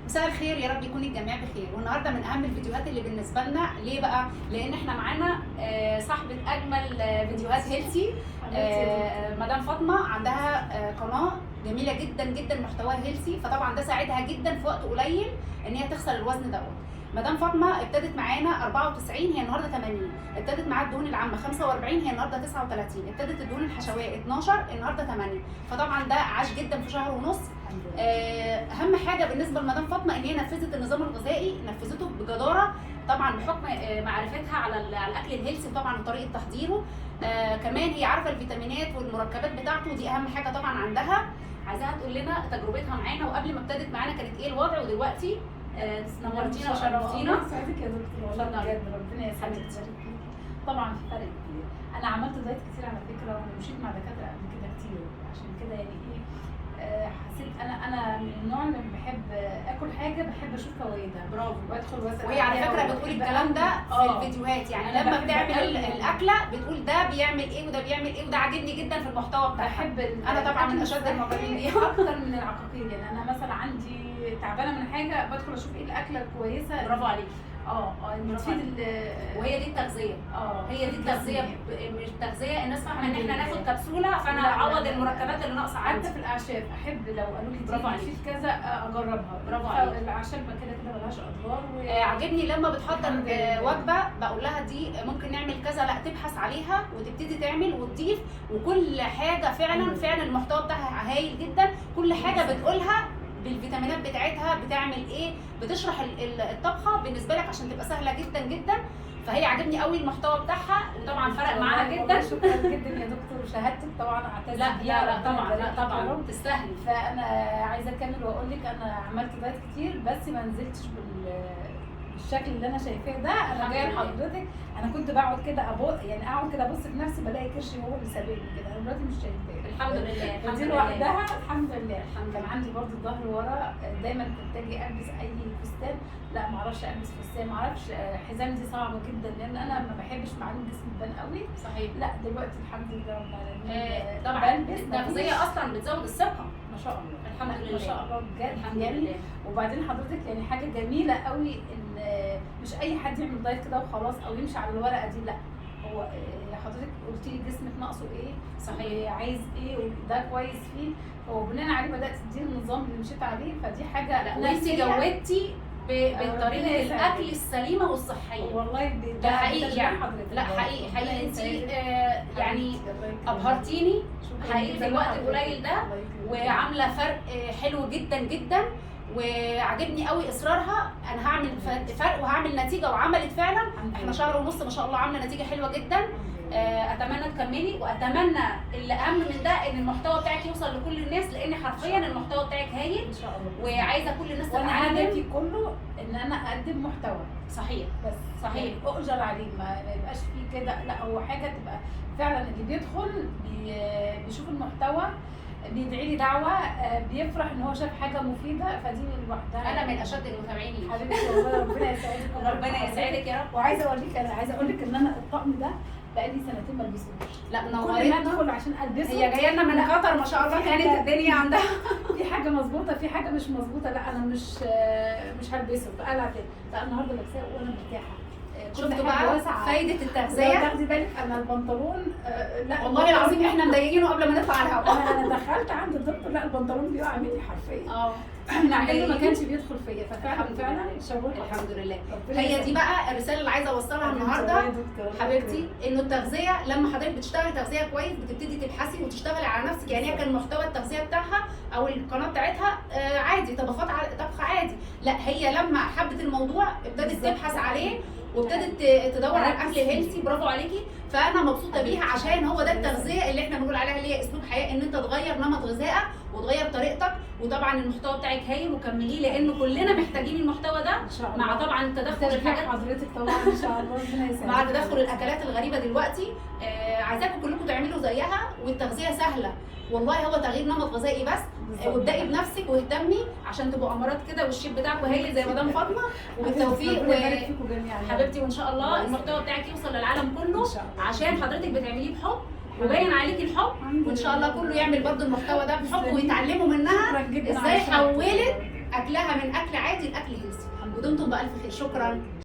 مساء الخير، يا رب يكون الجميع بخير. والنهارده من اهم الفيديوهات اللي بالنسبه لنا. ليه بقى؟ لان احنا معانا صاحبه اجمل فيديوهات هيلثي، مدام فاطمه. عندها قناه جميله جدا جدا، محتواها هيلثي، فطبعا ده ساعدها جدا في وقت قليل ان هي تخسر الوزن دوت. مدام فاطمه ابتدت معانا 94، هي النهارده 80. ابتدت معاها الدهون العامه 45، هي النهارده 39. ابتدت الدهون الحشويه 12، النهارده 8. فطبعا ده عاش جدا في شهر ونص. اهم حاجه بالنسبه لمدام فاطمه ان هي نفذت النظام الغذائي، نفذته بجداره، طبعا بحكم معرفتها على الاكل الهيلثي طبعا وطريقه تحضيره. كمان هي عارفه الفيتامينات والمركبات بتاعته، ودي اهم حاجه طبعا عندها. عايزاها تقول لنا تجربتها معانا، وقبل ما ابتدت معانا كانت ايه الوضع، ودلوقتي نورتينا وشرفتينا. سعيدك يا دكتور والله بجد، ربنا يسعدك ويبارك فيك. طبعا في فرق كبير، انا عملت دايت كتير على فكره، ومشيت مع دكاتره قبل كده كتير، عشان كده يعني ايه حسيت انا من النوع اللي بحب اكل حاجه بحب اشوف فوائدها. برافو. وادخل واسال. وهي على فكره بتقول الكلام ده في الفيديوهات، يعني لما بتعمل الاكله بتقول ده بيعمل ايه وده بيعمل ايه، وده عاجبني جدا في المحتوى بتاعها. بحب انا طبعا من اشد المعجبين بيها اكتر من العقاقير. يعني انا مثلا عندي تعبانه من حاجه بدخل اشوف ايه الاكله الكويسه. برافو عليكي. بتفيد وهي دي التغذيه. هي دي التغذيه، مش تغذيه الناس فاهمه ان احنا ناخد كبسوله فانا اعوض المركبات اللي ناقصه عندي. حتى في الاعشاب احب لو قالوا لي برافو عليكي في كذا اجربها. برافو عليكي. الاعشاب كده كده ملهاش اضرار. عاجبني لما بتحضر وجبه بقول لها دي ممكن نعمل كذا، لا تبحث عليها وتبتدي تعمل وتضيف، وكل حاجه فعلا المحتوى بتاعها هايل جدا. كل حاجه بتقولها بالفيتامينات بتاعتها، بتعمل ايه، بتشرح الطبخه بالنسبه لك عشان تبقى سهله جدا جدا. فهي عاجبني قوي المحتوى بتاعها، وطبعا فرق معاها جدا. شكرا جدا يا دكتور، وشهادتك طبعا اعتز بيها. لا طبعا تستاهلي. فانا عايزه اكمل واقول لك انا عملت دايت كتير، بس ما نزلتش بالشكل اللي انا شايفاه ده. انا جايه لحضرتك، انا كنت بقعد كده يعني اقعد كده ابص في نفسي بلاقي كرشي هو اللي سابقني كده. انا دلوقتي مش شايفاه الحمد لله. الحمد لله لوحدها الحمد لله. كان عندي برضو الظهر ورا، دايما كنت اجي البس اي فستان، لا ما اعرفش البس فستان، ما اعرفش حزام دي صعبه جدا لان انا ما بحبش معالم جسمي تبان قوي. صحيح. لا دلوقتي الحمد لله رب العالمين. طبعا التغذيه اصلا بتزود الثقه. ما شاء الله الحمد لله ما شاء الله بجد. الحمد يعني لله. وبعدين حضرتك يعني حاجه جميله قوي ان مش اي حد يعمل دايت كده وخلاص او يمشي على الورقه دي. لا هو حضرتك قلتي لي جسمك ناقصه ايه، صحيح، عايز ايه وده كويس فيه، وبناء عليه بدات تديني النظام اللي مشيت عليه. فدي حاجه وانت جودتي بطريقه الاكل السليمه والصحيه. والله ده حقيقي يعني. لا حقيقي انت يعني ابهرتيني حقيقي في الوقت القليل ده، وعامله فرق حلو جدا جدا. وعجبني قوي اصرارها، انا هعمل فرق وهعمل نتيجه، وعملت فعلا. احنا شهر ونص ما شاء الله عامله نتيجه حلوه جدا. اتمنى تكملي، واتمنى اللي اهم من ده ان المحتوى بتاعك يوصل لكل الناس، لان حرفيا المحتوى بتاعك هايل ان شاء الله، وعايزه كل الناس وانا تتعلم. هدفي كله ان انا اقدم محتوى صحيح بس صحيح اؤجر عليه، ما يبقاش فيه كده. لا هو حاجه تبقى فعلا اللي بيدخل بيشوف المحتوى بيدعي لي دعوه، بيفرح ان هو شاف حاجه مفيده، فدي لوحدها. انا من اشد المتابعين ليك حبيبتي والله ربنا يسعدك. ربنا يسعدك يا رب. وعايزه اقول لك ان انا الطقم ده بقالي سنتين ما البسوش. لا كل ما نورتنا. ادخل عشان البسه هي جايه لنا من قطر ما شاء الله، كانت الدنيا عندها في حاجه مظبوطه في حاجه مش مظبوطه. لا انا مش هلبسه، فقلع تاني. لا النهارده لابساه وانا مرتاحه. شفتوا بقى فايده التغذيه؟ تاخدي بالك انا البنطلون لا والله العظيم احنا مضايقينه قبل ما نطلع على الهواء. انا دخلت عند الدكتور لا البنطلون بيقع مني حرفيا. احنا ما كانش بيدخل فيا، ففعلا شاور الحمد لله. هي دي بقى الرساله اللي عايزه اوصلها النهارده حبيبتي، انه التغذيه لما حضرتك بتشتغلي تغذيه كويس بتبتدي تبحثي وتشتغلي على نفسك. يعني هي كان محتوى التغذيه بتاعها او القناه بتاعتها عادي، طبخات طبخ عادي. لا هي لما حبت الموضوع ابتدت تبحث عليه وابتدت تدور على الاكل الهيلثي. برافو عليكي. فانا مبسوطه بيها عشان هو ده التغذيه اللي احنا بنقول عليها اللي هي اسلوب حياه، ان انت تغير نمط غذائك وتغير طريقتك. وطبعا المحتوى بتاعك هايل وكمليه، لانه كلنا محتاجين المحتوى ده مع طبعا تدخل الحاجات حضرتك طبعا ان شاء الله ربنا يسعدك. مع تدخل الاكلات الغريبه دلوقتي. عايزاكم كلكم تعملوا زيها، والتغذيه سهله والله، هو تغيير نمط غذائي بس. وابدأي بنفسك واهتمي عشان تبقوا امارات كده والشيب بتاعك هايل زي مدام فاطمه. وبالتوفيق حبيبتي، وان شاء الله المحتوى بتاعك يوصل للعالم كله عشان حضرتك بتعمليه بحب وباين عليكي الحب. وان شاء الله كله يعمل برضو المحتوى ده بحب ويتعلموا منها ازاي حولت اكلها من اكل عادي لاكل هيلثي. ودمتم بالف خير، شكرا.